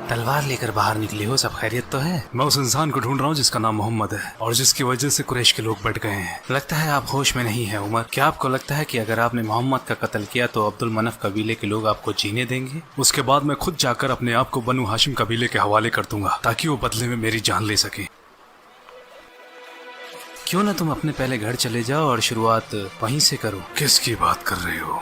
तलवार लेकर बाहर निकले हो, सब खैरियत तो है? मैं उस इंसान को ढूंढ रहा हूँ जिसका नाम मोहम्मद है और जिसकी वजह से कुरैश के लोग बढ़ गए हैं। लगता है आप होश में नहीं है उमर। क्या आपको लगता है कि अगर आपने मोहम्मद का कत्ल किया तो अब्दुल मनफ कबीले के लोग आपको जीने देंगे? उसके बाद मैं खुद जाकर अपने आप को बनु हाशिम कबीले के हवाले कर दूंगा ताकि वो बदले में मेरी जान ले सके। क्यों ना तुम अपने पहले घर चले जाओ और शुरुआत वहीं से करो। किसकी बात कर रहे हो?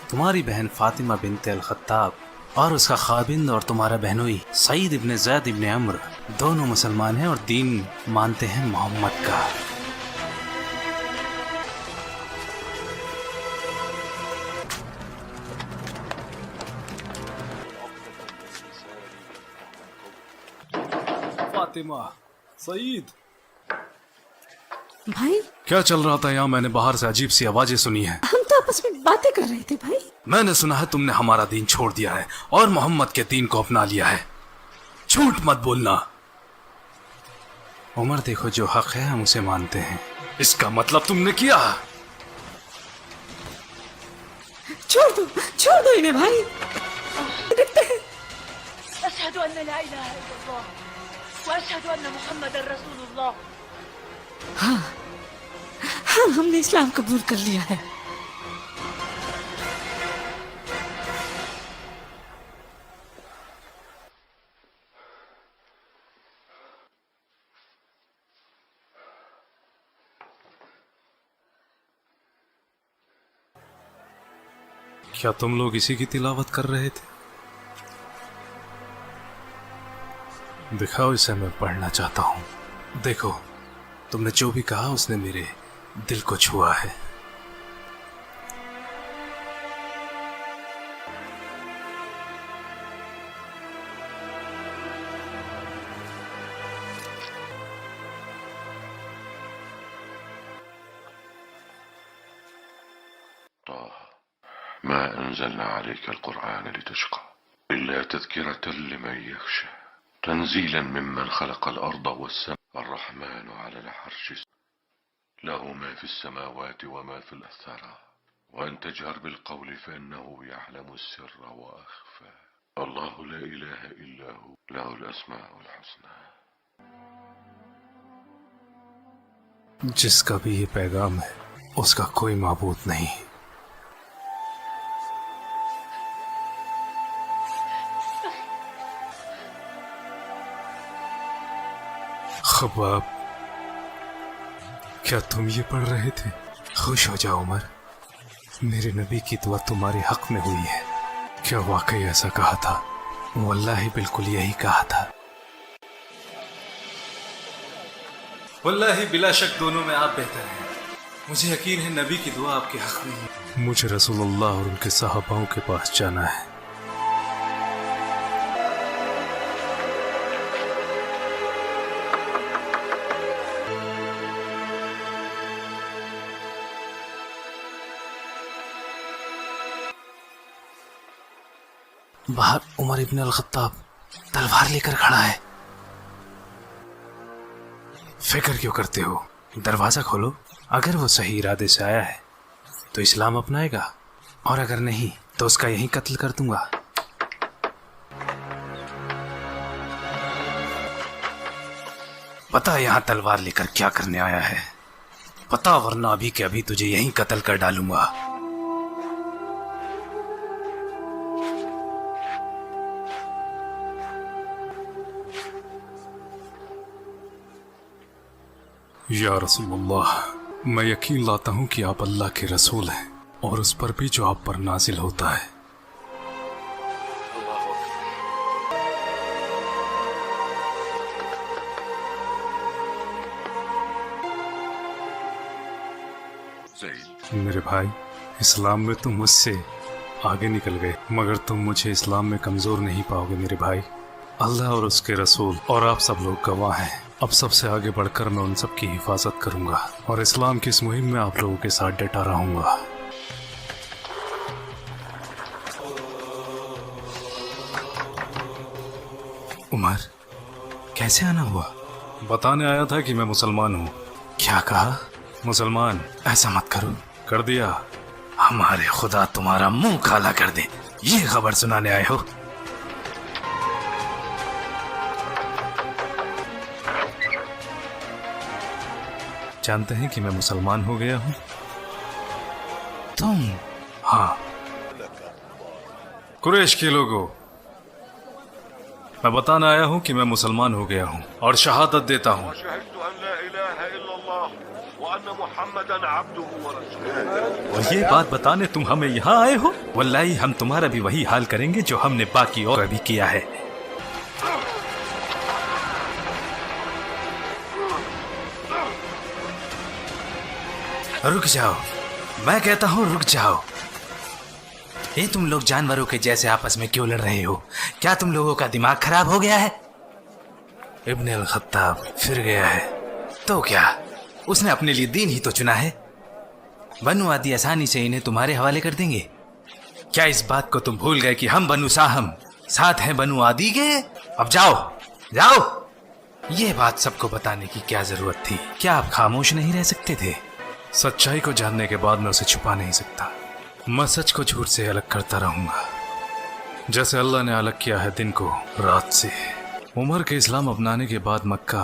तुम्हारी बहन फातिमा बिनते अल खत्ताब और उसका खाबिंद और तुम्हारा बहनोई सईद इब्ने ज़ैद इब्ने अम्र दोनों मुसलमान हैं और दीन मानते हैं मोहम्मद का। फातिमा, सईद, भाई क्या चल रहा था यहाँ? मैंने बाहर से अजीब सी आवाजें सुनी है। हम तो आपस में बातें कर रहे थे भाई। मैंने सुना है तुमने हमारा दीन छोड़ दिया है और मोहम्मद के दीन को अपना लिया है। झूठ मत बोलना। उमर देखो, जो हक है हम उसे मानते हैं। इसका मतलब तुमने किया? छोड़ दो इन्हें भाई। देखते हैं। अशहदु अन्ना ला इलाहा इल्लल्लाह व अशहदु अन्ना मुहम्मदर रसूलुल्लाह। हाँ, हमने इस्लाम कबूल कर लिया है। क्या तुम लोग इसी की तिलावत कर रहे थे? दिखाओ, इसे मैं पढ़ना चाहता हूँ। देखो, तुमने जो भी कहा उसने मेरे दिल को छुआ है। ما أنزلنا عليك القرآن لتشقى إلا تذكرة لمن يخشى تنزيلا ممن خلق الأرض والسماء الرحمن على العرش له ما في السماوات وما في الثرى وأن تجهر بالقول فإنه يعلم السر وأخفى الله لا إله إلا هو له الأسماء الحسنى। जिसका भी ये पैगाम है उसका कोई माबूद नहीं। खबाब, क्या तुम ये पढ़ रहे थे? खुश हो जाओ उमर, मेरे नबी की दुआ तुम्हारे हक में हुई है। क्या वाकई ऐसा कहा था? वल्लाही बिल्कुल यही कहा था। वल्लाही बिला शक दोनों में आप बेहतर हैं। मुझे यकीन है नबी की दुआ आपके हक में है। मुझे रसूलुल्लाह और उनके सहाबाओं के पास जाना है। बाहर उमर इब्न अल खत्ताब तलवार लेकर खड़ा है। फिक्र क्यों करते हो? दरवाजा खोलो। अगर वो सही इरादे से आया है तो इस्लाम अपनाएगा और अगर नहीं तो उसका यहीं कत्ल कर दूंगा। पता यहाँ तलवार लेकर क्या करने आया है? पता, वरना अभी के अभी तुझे यहीं कत्ल कर डालूंगा। या रसूलुल्लाह, मैं यकीन लाता हूँ कि आप अल्लाह के रसूल हैं और उस पर भी जो आप पर नाजिल होता है। मेरे भाई, इस्लाम में तुम मुझसे आगे निकल गए मगर तुम मुझे इस्लाम में कमज़ोर नहीं पाओगे मेरे भाई। अल्लाह और उसके रसूल और आप सब लोग गवाह हैं। अब सबसे आगे बढ़कर मैं उन सब की हिफाजत करूंगा और इस्लाम की इस मुहिम में आप लोगों के साथ डटा रहूंगा। उमर, कैसे आना हुआ? बताने आया था कि मैं मुसलमान हूँ। क्या कहा? मुसलमान? ऐसा मत करो। कर दिया? हमारे खुदा तुम्हारा मुंह काला कर दे। ये खबर सुनाने आए हो? जानते हैं कि मैं मुसलमान हो गया हूँ? तुम? हाँ। कुरैश के लोगों, मैं बताना आया हूँ कि मैं मुसलमान हो गया हूँ और शहादत देता हूँ और ये बात बताने तुम हमें यहाँ आए हो? वल्लाही हम तुम्हारा भी वही हाल करेंगे जो हमने बाकी और भी किया है। रुक जाओ, मैं कहता हूँ रुक जाओ। ये तुम लोग जानवरों के जैसे आपस में क्यों लड़ रहे हो? क्या तुम लोगों का दिमाग खराब हो गया है? इब्न अल खत्ताब फिर गया है तो क्या, उसने अपने लिए दीन ही तो चुना है। बनु आदि आसानी से इन्हें तुम्हारे हवाले कर देंगे। क्या इस बात को तुम भूल गए कि हम बनु साहम साथ हैं बनु आदि के? अब जाओ जाओ। ये बात सबको बताने की क्या जरूरत थी? क्या आप खामोश नहीं रह सकते थे? सच्चाई को जानने के बाद मैं उसे छुपा नहीं सकता। मैं सच को झूठ से अलग करता रहूंगा, जैसे अल्लाह ने अलग किया है दिन को रात से। उमर के इस्लाम अपनाने के बाद मक्का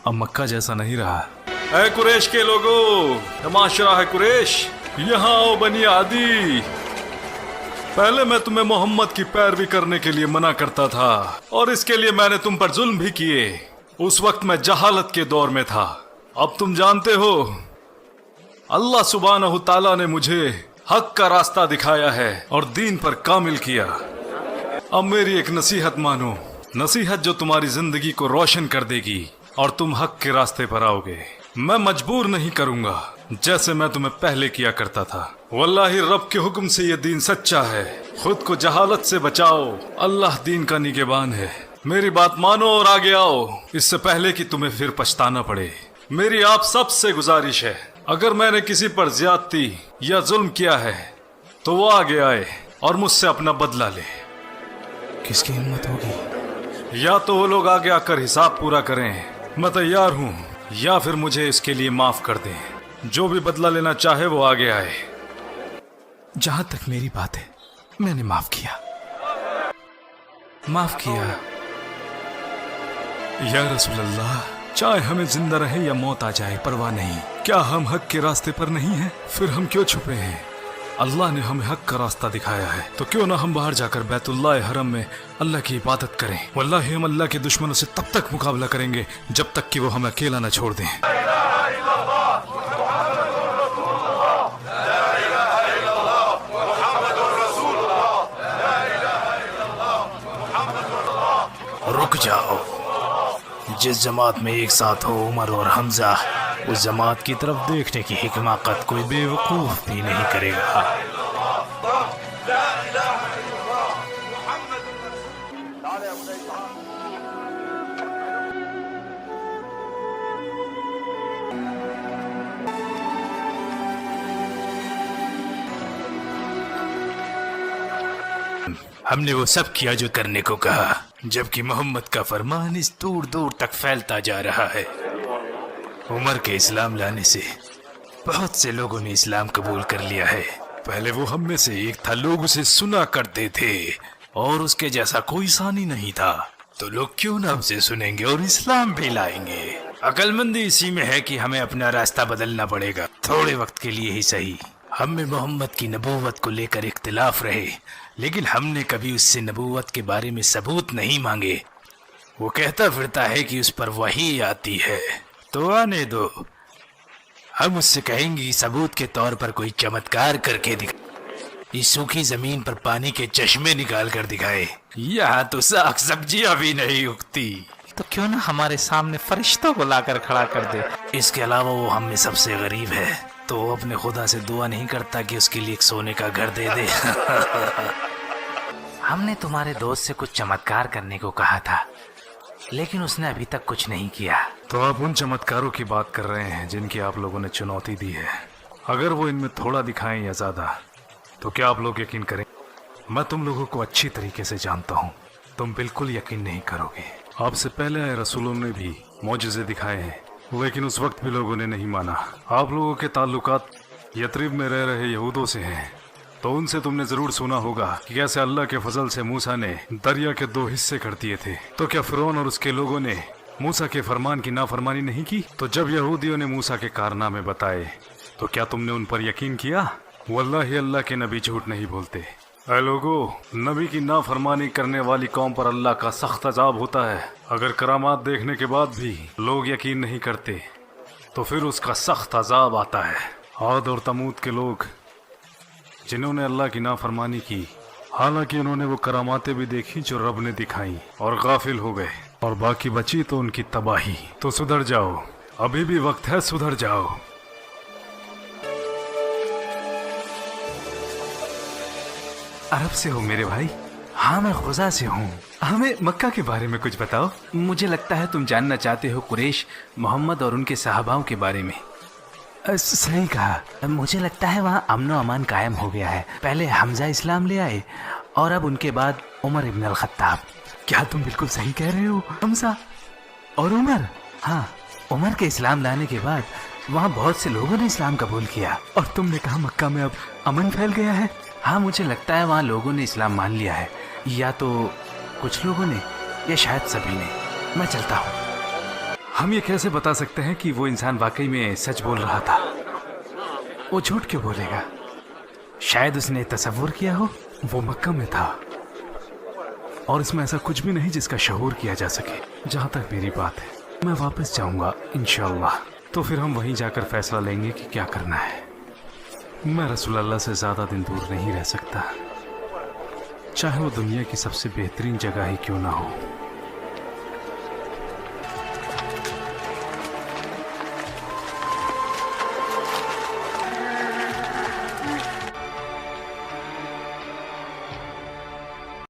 अब मक्का जैसा नहीं रहा। ऐ कुरैश के लोगों, माशरा है कुरैश, यहाँ आओ बनी आदि। पहले मैं तुम्हें मोहम्मद की पैरवी करने के लिए मना करता था और इसके लिए मैंने तुम पर जुल्म भी किए। उस वक्त मैं जहालत के दौर में था। अब तुम जानते हो अल्लाह सुब्हानहू ताला ने मुझे हक का रास्ता दिखाया है और दीन पर कामिल किया। अब मेरी एक नसीहत मानो, नसीहत जो तुम्हारी जिंदगी को रोशन कर देगी और तुम हक के रास्ते पर आओगे। मैं मजबूर नहीं करूंगा जैसे मैं तुम्हें पहले किया करता था। वल्लाही रब के हुक्म से ये दीन सच्चा है। खुद को जहालत से बचाओ, अल्लाह दीन का निगहबान है। मेरी बात मानो और आगे आओ, इससे पहले कि तुम्हें फिर पछताना पड़े। मेरी आप सबसे गुजारिश है, अगर मैंने किसी पर ज्यादती या जुल्म किया है तो वो आगे आए और मुझसे अपना बदला ले। किसकी हिम्मत होगी? या तो वो लोग आगे आकर हिसाब पूरा करें, मैं तैयार हूँ, या फिर मुझे इसके लिए माफ कर दें। जो भी बदला लेना चाहे वो आगे आए। जहां तक मेरी बात है, मैंने माफ किया। या रसूल अल्लाह, चाहे हमें जिंदा रहे या मौत आ जाए परवाह नहीं। क्या हम हक के रास्ते पर नहीं हैं? फिर हम क्यों छुपे हैं? अल्लाह ने हमें हक का रास्ता दिखाया है, तो क्यों ना हम बाहर जाकर बैतुल्लाह हरम में अल्लाह की इबादत करें। वल्लाही हम अल्लाह के दुश्मनों से तब तक मुकाबला करेंगे जब तक कि वो हमें अकेला न छोड़ दें। रुक जाओ, जिस जमात में एक साथ हो उमर और हमजा, उस जमात की तरफ देखने की हिमाकत कोई बेवकूफ भी नहीं करेगा। हमने वो सब किया जो करने को कहा, जबकि मोहम्मद का फरमान इस दूर दूर तक फैलता जा रहा है। उमर के इस्लाम लाने से बहुत से लोगों ने इस्लाम कबूल कर लिया है। पहले वो हम में से एक था, लोग उसे सुना करते थे और उसके जैसा कोई सानी नहीं था, तो लोग क्यों ना उसे सुनेंगे और इस्लाम भी लाएंगे। अक्लमंदी इसी में है कि हमें अपना रास्ता बदलना पड़ेगा, थोड़े वक्त के लिए ही सही। हम में मोहम्मद की नबूवत को लेकर इख्तिलाफ रहे, लेकिन हमने कभी उससे नबूवत के बारे में सबूत नहीं मांगे। वो कहता फिरता है कि उस पर वही आती है, तो आने दो। हम उससे कहेंगे कि सबूत के तौर पर कोई चमत्कार करके दिखाए, इस सूखी जमीन पर पानी के चश्मे निकाल कर दिखाए। यहाँ तो साग सब्जियां भी नहीं उगती, तो क्यों ना हमारे सामने फरिश्तों को लाकर खड़ा कर दे। इसके अलावा वो हम में सबसे गरीब है, तो वो अपने खुदा से दुआ नहीं करता कि उसके लिए एक सोने का घर दे दे। हमने तुम्हारे दोस्त से कुछ चमत्कार करने को कहा था, लेकिन उसने अभी तक कुछ नहीं किया। तो आप उन चमत्कारों की बात कर रहे हैं जिनकी आप लोगों ने चुनौती दी है। अगर वो इनमें थोड़ा दिखाएं या ज्यादा, तो क्या आप लोग यकीन करें? मैं तुम लोगों को अच्छी तरीके से जानता हूँ, तुम बिल्कुल यकीन नहीं करोगे। आपसे पहले आए रसूलों ने भी मौजज़े दिखाए हैं, लेकिन उस वक्त भी लोगों ने नहीं माना। आप लोगों के ताल्लुकात यथरिब में रह रहे यहूदों से हैं, तो उनसे तुमने जरूर सुना होगा कि कैसे अल्लाह के फजल से मूसा ने दरिया के 2 हिस्से कर दिए थे। तो क्या फिरौन और उसके लोगों ने मूसा के फरमान की नाफरमानी नहीं की? तो जब यहूदियों ने मूसा के कारनामे बताए तो क्या तुमने उन पर यकीन किया? वल्लाही अल्लाह के नबी झूठ नहीं बोलते। ऐ लोगो, नबी की नाफरमानी करने वाली कौम पर अल्लाह का सख्त अजाब होता है। अगर करामात देखने के बाद भी लोग यकीन नहीं करते तो फिर उसका सख्त अजाब आता है। आद और तमूद के लोग जिन्होंने अल्लाह की नाफरमानी की, हालांकि उन्होंने वो करामातें भी देखी जो रब ने दिखाई और गाफिल हो गए, और बाकी बची तो उनकी तबाही। तो सुधर जाओ, अभी भी वक्त है, सुधर जाओ। अरब से हो मेरे भाई? हाँ, मैं खुजा से हूँ। हमें मक्का के बारे में कुछ बताओ। मुझे लगता है तुम जानना चाहते हो कुरैश, मोहम्मद और उनके सहाबाओं के बारे में। सही कहा। मुझे लगता है वहाँ अमन अमान कायम हो गया है। पहले हमजा इस्लाम ले आए और अब उनके बाद उमर इब्न अल खत्ताब। क्या तुम बिल्कुल सही कह रहे हो? हमजा और उमर? हाँ, उमर के इस्लाम लाने के बाद वहाँ बहुत से लोगों ने इस्लाम कबूल किया। और तुमने कहा मक्का में अब अमन फैल गया है? हाँ, मुझे लगता है वहाँ लोगों ने इस्लाम मान लिया है, या तो कुछ लोगों ने या शायद सभी ने। मैं चलता हूँ। हम ये कैसे बता सकते हैं कि वो इंसान वाकई में सच बोल रहा था? वो झूठ क्यों बोलेगा? शायद उसने तसव्वुर किया हो वो मक्का में था और इसमें ऐसा कुछ भी नहीं जिसका शऊर किया जा सके। जहाँ तक मेरी बात है, मैं वापस जाऊंगा इंशाअल्लाह, तो फिर हम वहीं जाकर फैसला लेंगे कि क्या करना है। मैं रसूल अल्लाह से ज़्यादा दिन दूर नहीं रह सकता, चाहे वो दुनिया की सबसे बेहतरीन जगह ही क्यों ना हो।